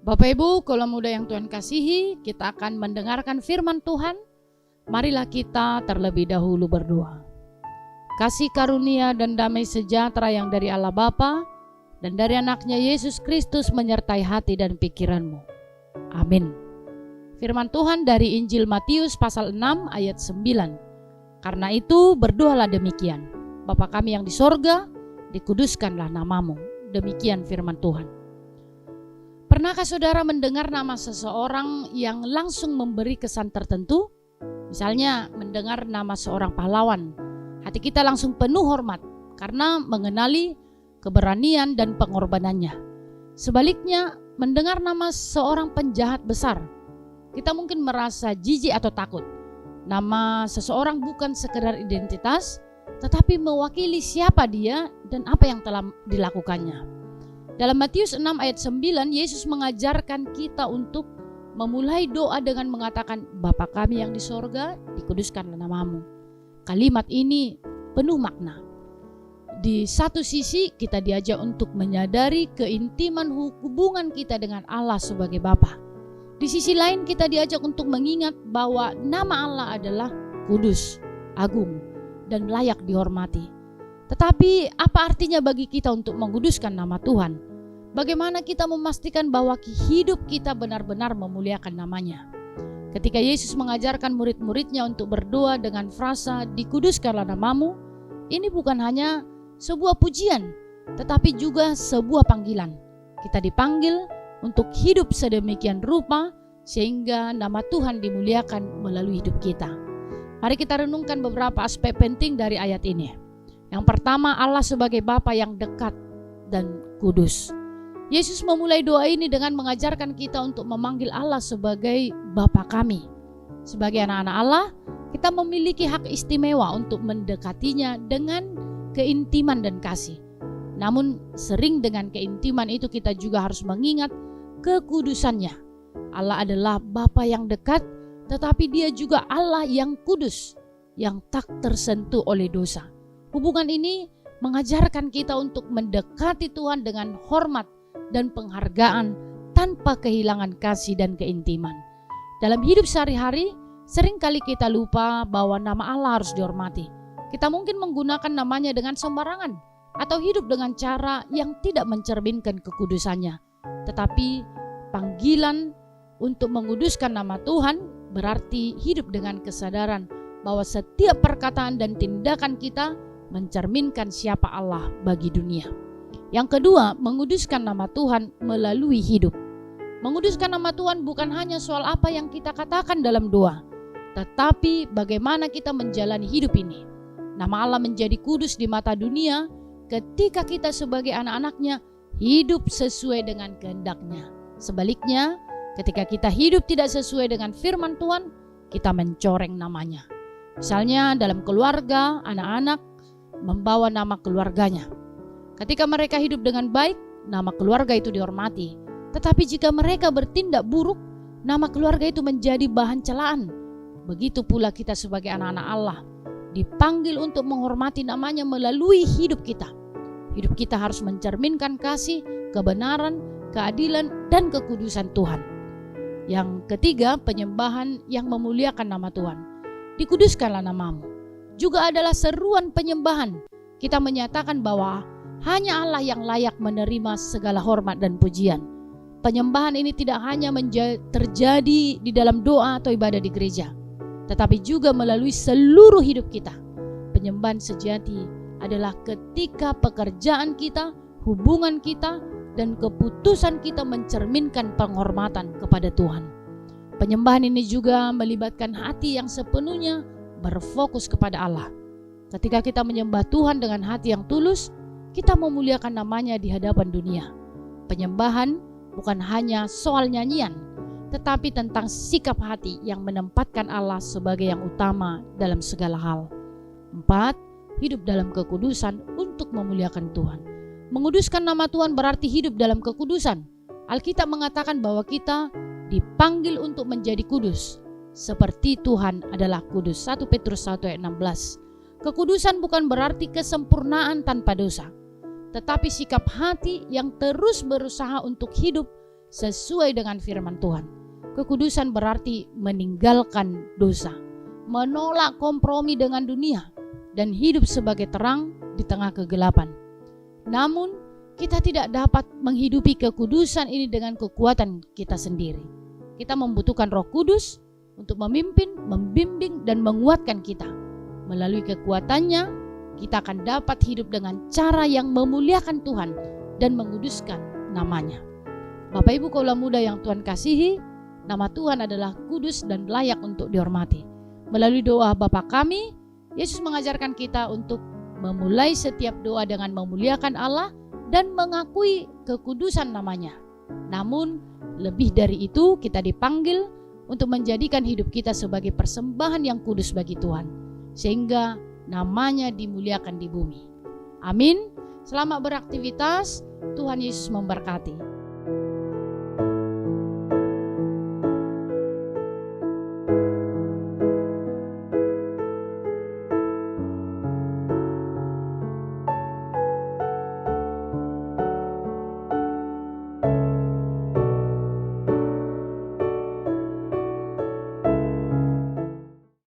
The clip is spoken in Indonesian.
Bapak Ibu, kaula muda yang Tuhan kasihi, kita akan mendengarkan firman Tuhan. Marilah kita terlebih dahulu berdoa. Kasih karunia dan damai sejahtera yang dari Allah Bapa dan dari anaknya Yesus Kristus menyertai hati dan pikiranmu. Amin. Firman Tuhan dari Injil Matius pasal 6 ayat 9. Karena itu berdoalah demikian. Bapa kami yang di sorga, dikuduskanlah namamu. Demikian firman Tuhan. Pernahkah saudara mendengar nama seseorang yang langsung memberi kesan tertentu? Misalnya mendengar nama seorang pahlawan, hati kita langsung penuh hormat karena mengenali keberanian dan pengorbanannya. Sebaliknya, mendengar nama seorang penjahat besar, kita mungkin merasa jijik atau takut. Nama seseorang bukan sekedar identitas, tetapi mewakili siapa dia dan apa yang telah dilakukannya. Dalam Matius 6 ayat 9, Yesus mengajarkan kita untuk memulai doa dengan mengatakan, Bapa kami yang di sorga, dikuduskanlah namamu. Kalimat ini penuh makna. Di satu sisi kita diajak untuk menyadari keintiman hubungan kita dengan Allah sebagai Bapa. Di sisi lain kita diajak untuk mengingat bahwa nama Allah adalah kudus, agung, dan layak dihormati. Tetapi apa artinya bagi kita untuk menguduskan nama Tuhan? Bagaimana kita memastikan bahwa hidup kita benar-benar memuliakan namanya? Ketika Yesus mengajarkan murid-muridnya untuk berdoa dengan frasa dikuduskanlah namamu, ini bukan hanya sebuah pujian, tetapi juga sebuah panggilan. Kita dipanggil untuk hidup sedemikian rupa sehingga nama Tuhan dimuliakan melalui hidup kita. Mari kita renungkan beberapa aspek penting dari ayat ini. Yang pertama, Allah sebagai Bapa yang dekat dan kudus. Yesus memulai doa ini dengan mengajarkan kita untuk memanggil Allah sebagai Bapa kami. Sebagai anak-anak Allah, kita memiliki hak istimewa untuk mendekatinya dengan keintiman dan kasih. Namun sering dengan keintiman itu kita juga harus mengingat kekudusannya. Allah adalah Bapa yang dekat, tetapi Dia juga Allah yang kudus, yang tak tersentuh oleh dosa. Hubungan ini mengajarkan kita untuk mendekati Tuhan dengan hormat dan penghargaan tanpa kehilangan kasih dan keintiman. Dalam hidup sehari-hari, seringkali kita lupa bahwa nama Allah harus dihormati. Kita mungkin menggunakan namanya dengan sembarangan atau hidup dengan cara yang tidak mencerminkan kekudusannya. Tetapi panggilan untuk menguduskan nama Tuhan berarti hidup dengan kesadaran bahwa setiap perkataan dan tindakan kita mencerminkan siapa Allah bagi dunia. Yang kedua, menguduskan nama Tuhan melalui hidup. Menguduskan nama Tuhan bukan hanya soal apa yang kita katakan dalam doa, tetapi bagaimana kita menjalani hidup ini. Nama Allah menjadi kudus di mata dunia ketika kita sebagai anak-anaknya hidup sesuai dengan kehendak-Nya. Sebaliknya, ketika kita hidup tidak sesuai dengan firman Tuhan, kita mencoreng namanya. Misalnya dalam keluarga, anak-anak membawa nama keluarganya. Ketika mereka hidup dengan baik, nama keluarga itu dihormati. Tetapi jika mereka bertindak buruk, nama keluarga itu menjadi bahan celaan. Begitu pula kita sebagai anak-anak Allah, dipanggil untuk menghormati namanya melalui hidup kita. Hidup kita harus mencerminkan kasih, kebenaran, keadilan, dan kekudusan Tuhan. Yang ketiga, penyembahan yang memuliakan nama Tuhan. Dikuduskanlah namamu. Juga adalah seruan penyembahan. Kita menyatakan bahwa hanya Allah yang layak menerima segala hormat dan pujian. Penyembahan ini tidak hanya terjadi di dalam doa atau ibadah di gereja, tetapi juga melalui seluruh hidup kita. Penyembahan sejati adalah ketika pekerjaan kita, hubungan kita, dan keputusan kita mencerminkan penghormatan kepada Tuhan. Penyembahan ini juga melibatkan hati yang sepenuhnya berfokus kepada Allah. Ketika kita menyembah Tuhan dengan hati yang tulus, kita memuliakan namanya di hadapan dunia. Penyembahan bukan hanya soal nyanyian, tetapi tentang sikap hati yang menempatkan Allah sebagai yang utama dalam segala hal. 4. Hidup dalam kekudusan untuk memuliakan Tuhan. Menguduskan nama Tuhan berarti hidup dalam kekudusan. Alkitab mengatakan bahwa kita dipanggil untuk menjadi kudus, seperti Tuhan adalah kudus. 1 Petrus 1 ayat 16. Kekudusan bukan berarti kesempurnaan tanpa dosa, tetapi sikap hati yang terus berusaha untuk hidup sesuai dengan firman Tuhan. Kekudusan berarti meninggalkan dosa, menolak kompromi dengan dunia, dan hidup sebagai terang di tengah kegelapan. Namun, kita tidak dapat menghidupi kekudusan ini dengan kekuatan kita sendiri. Kita membutuhkan Roh Kudus untuk memimpin, membimbing, dan menguatkan kita. Melalui kekuatannya, kita akan dapat hidup dengan cara yang memuliakan Tuhan dan menguduskan namanya. Bapak Ibu kaula muda yang Tuhan kasihi, nama Tuhan adalah kudus dan layak untuk dihormati. Melalui doa Bapa kami, Yesus mengajarkan kita untuk memulai setiap doa dengan memuliakan Allah dan mengakui kekudusan namanya. Namun lebih dari itu, kita dipanggil untuk menjadikan hidup kita sebagai persembahan yang kudus bagi Tuhan, sehingga namanya dimuliakan di bumi. Amin. Selamat beraktivitas. Tuhan Yesus memberkati.